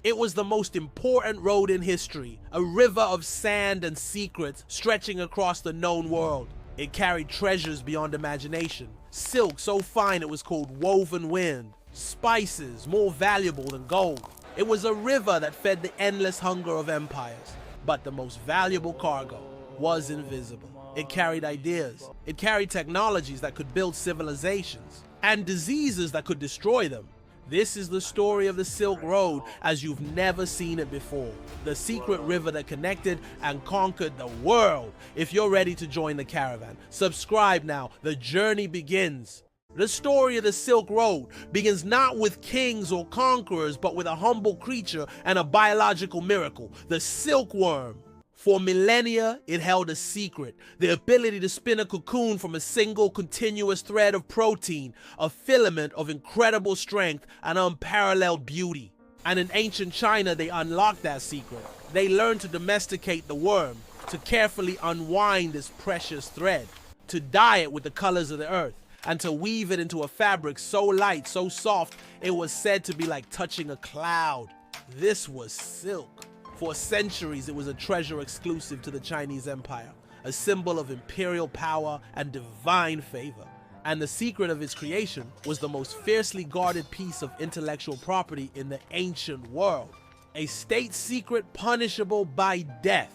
It was the most important road in history, a river of sand and secrets stretching across the known world. It carried treasures beyond imagination, silk so fine it was called woven wind, spices more valuable than gold. It was a river that fed the endless hunger of empires. But the most valuable cargo was invisible. It carried ideas. It carried technologies that could build civilizations, and diseases that could destroy them. This is the story of the Silk Road as you've never seen it before. The secret river that connected and conquered the world. If you're ready to join the caravan, subscribe now. The journey begins. The story of the Silk Road begins not with kings or conquerors, but with a humble creature and a biological miracle, the silkworm. For millennia, it held a secret, the ability to spin a cocoon from a single continuous thread of protein, a filament of incredible strength and unparalleled beauty. And in ancient China, they unlocked that secret. They learned to domesticate the worm, to carefully unwind this precious thread, to dye it with the colors of the earth, and to weave it into a fabric so light, so soft, it was said to be like touching a cloud. This was silk. For centuries, it was a treasure exclusive to the Chinese Empire, a symbol of imperial power and divine favor. And the secret of its creation was the most fiercely guarded piece of intellectual property in the ancient world. A state secret punishable by death.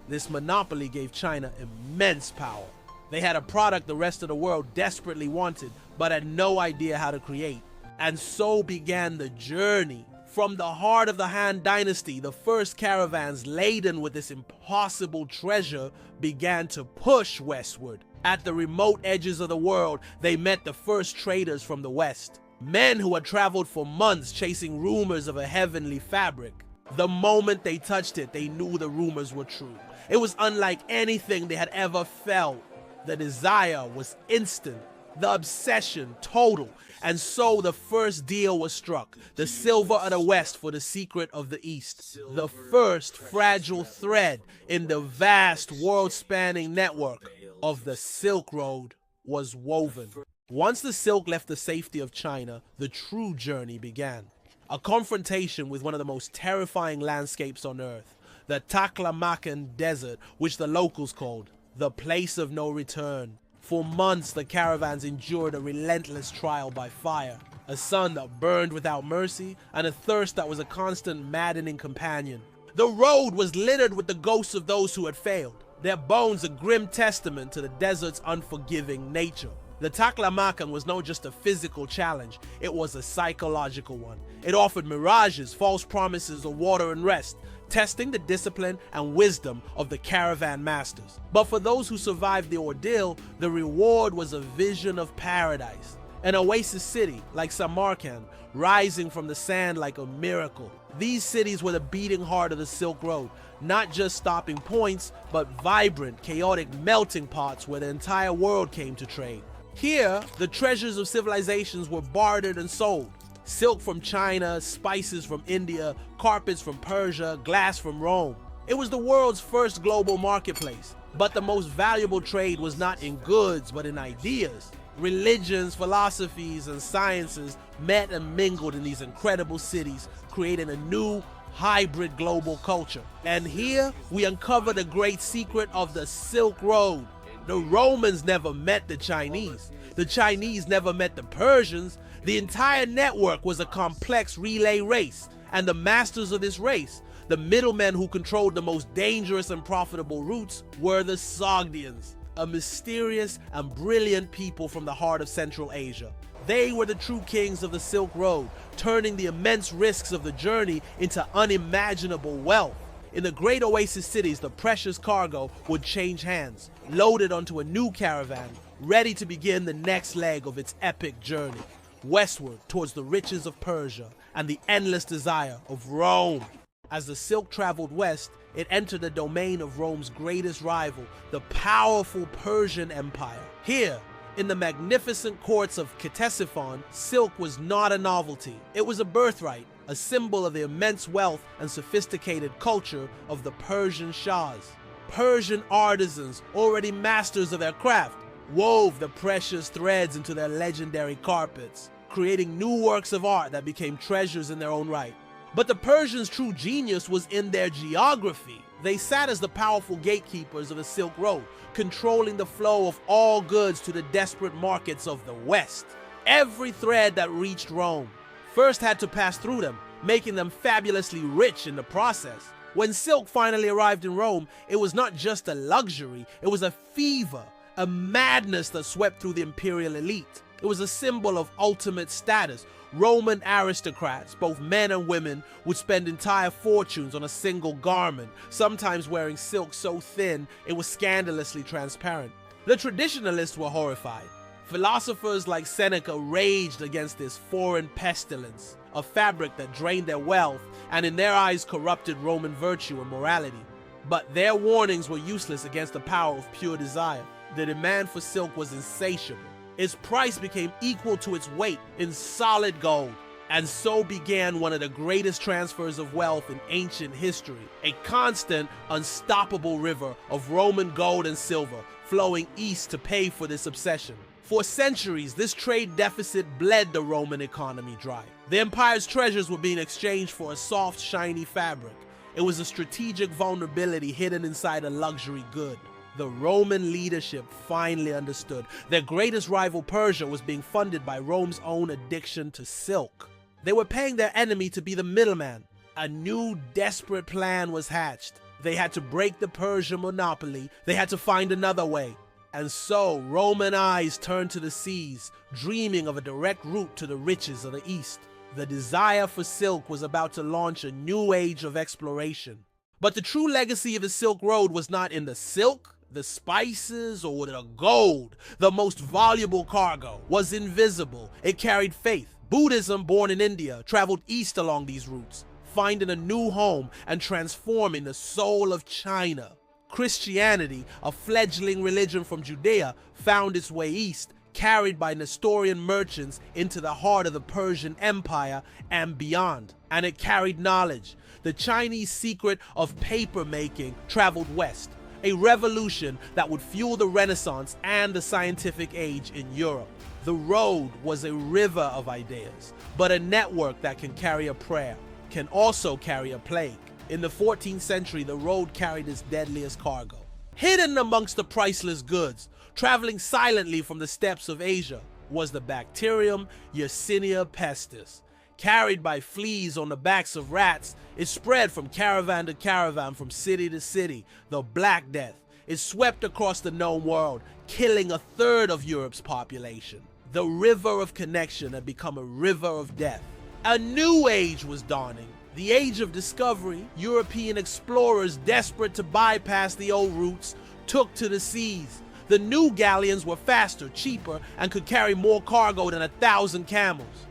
This monopoly gave China immense power. They had a product the rest of the world desperately wanted, but had no idea how to create. And so began the journey. From the heart of the Han Dynasty, the first caravans laden with this impossible treasure began to push westward. At the remote edges of the world, they met the first traders from the West. Men who had traveled for months chasing rumors of a heavenly fabric. The moment they touched it, they knew the rumors were true. It was unlike anything they had ever felt. The desire was instant, the obsession total, and so the first deal was struck, the silver of the West for the secret of the East, the first fragile thread in the vast world-spanning network of the Silk Road was woven. Once the silk left the safety of China, the true journey began. A confrontation with one of the most terrifying landscapes on earth, the Taklamakan desert, which the locals called the place of no return. For months, the caravans endured a relentless trial by fire, a sun that burned without mercy, and a thirst that was a constant maddening companion. The road was littered with the ghosts of those who had failed, their bones a grim testament to the desert's unforgiving nature. The Taklamakan was not just a physical challenge, it was a psychological one. It offered mirages, false promises of water and rest, testing the discipline and wisdom of the caravan masters. But for those who survived the ordeal, the reward was a vision of paradise. An oasis city like Samarkand, rising from the sand like a miracle. These cities were the beating heart of the Silk Road, not just stopping points, but vibrant, chaotic melting pots where the entire world came to trade. Here, the treasures of civilizations were bartered and sold. Silk from China, spices from India, carpets from Persia, glass from Rome. It was the world's first global marketplace. But the most valuable trade was not in goods, but in ideas. Religions, philosophies, and sciences met and mingled in these incredible cities, creating a new, hybrid global culture. And here, we uncover the great secret of the Silk Road. The Romans never met the Chinese. The Chinese never met the Persians. The entire network was a complex relay race, and the masters of this race, the middlemen who controlled the most dangerous and profitable routes, were the Sogdians, a mysterious and brilliant people from the heart of Central Asia. They were the true kings of the Silk Road, turning the immense risks of the journey into unimaginable wealth. In the great oasis cities, the precious cargo would change hands, loaded onto a new caravan, ready to begin the next leg of its epic journey, westward towards the riches of Persia and the endless desire of Rome. As the silk traveled west, it entered the domain of Rome's greatest rival, the powerful Persian Empire. Here, in the magnificent courts of Ctesiphon, silk was not a novelty. It was a birthright, a symbol of the immense wealth and sophisticated culture of the Persian Shahs. Persian artisans, already masters of their craft, wove the precious threads into their legendary carpets, creating new works of art that became treasures in their own right. But the Persians' true genius was in their geography. They sat as the powerful gatekeepers of the Silk Road, controlling the flow of all goods to the desperate markets of the West. Every thread that reached Rome first had to pass through them, making them fabulously rich in the process. When silk finally arrived in Rome, it was not just a luxury, it was a fever, a madness that swept through the imperial elite. It was a symbol of ultimate status. Roman aristocrats, both men and women, would spend entire fortunes on a single garment, sometimes wearing silk so thin it was scandalously transparent. The traditionalists were horrified. Philosophers like Seneca raged against this foreign pestilence, a fabric that drained their wealth and in their eyes corrupted Roman virtue and morality. But their warnings were useless against the power of pure desire. The demand for silk was insatiable. Its price became equal to its weight in solid gold. And so began one of the greatest transfers of wealth in ancient history, a constant, unstoppable river of Roman gold and silver flowing east to pay for this obsession. For centuries, this trade deficit bled the Roman economy dry. The empire's treasures were being exchanged for a soft, shiny fabric. It was a strategic vulnerability hidden inside a luxury good. The Roman leadership finally understood. Their greatest rival, Persia, was being funded by Rome's own addiction to silk. They were paying their enemy to be the middleman. A new, desperate plan was hatched. They had to break the Persian monopoly. They had to find another way. And so, Roman eyes turned to the seas, dreaming of a direct route to the riches of the East. The desire for silk was about to launch a new age of exploration. But the true legacy of the Silk Road was not in the silk, the spices, or the gold. The most valuable cargo was invisible. It carried faith. Buddhism, born in India, traveled east along these routes, finding a new home and transforming the soul of China. Christianity, a fledgling religion from Judea, found its way east, carried by Nestorian merchants into the heart of the Persian Empire and beyond. And it carried knowledge. The Chinese secret of paper making traveled west, a revolution that would fuel the Renaissance and the scientific age in Europe. The road was a river of ideas, but a network that can carry a prayer can also carry a plague. In the 14th century, the road carried its deadliest cargo. Hidden amongst the priceless goods, traveling silently from the steppes of Asia, was the bacterium Yersinia pestis. Carried by fleas on the backs of rats, it spread from caravan to caravan, from city to city. The Black Death. It swept across the known world, killing a third of Europe's population. The river of connection had become a river of death. A new age was dawning. The age of discovery. European explorers, desperate to bypass the old routes, took to the seas. The new galleons were faster, cheaper, and could carry more cargo than 1,000 camels.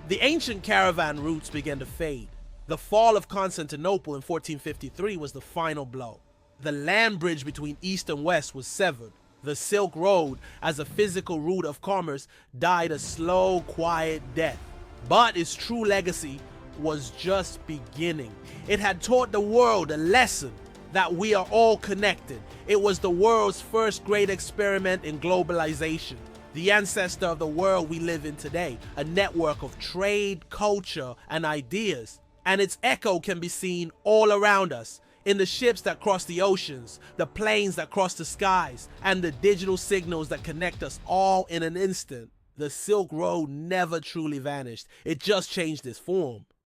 The ancient caravan routes began to fade. The fall of Constantinople in 1453 was the final blow. The land bridge between east and west was severed. The Silk Road, as a physical route of commerce, died a slow, quiet death. But its true legacy was just beginning. It had taught the world a lesson that we are all connected. It was the world's first great experiment in globalization, the ancestor of the world we live in today, a network of trade, culture, and ideas. And its echo can be seen all around us, in the ships that cross the oceans, the planes that cross the skies, and the digital signals that connect us all in an instant. The Silk Road never truly vanished. It just changed its form.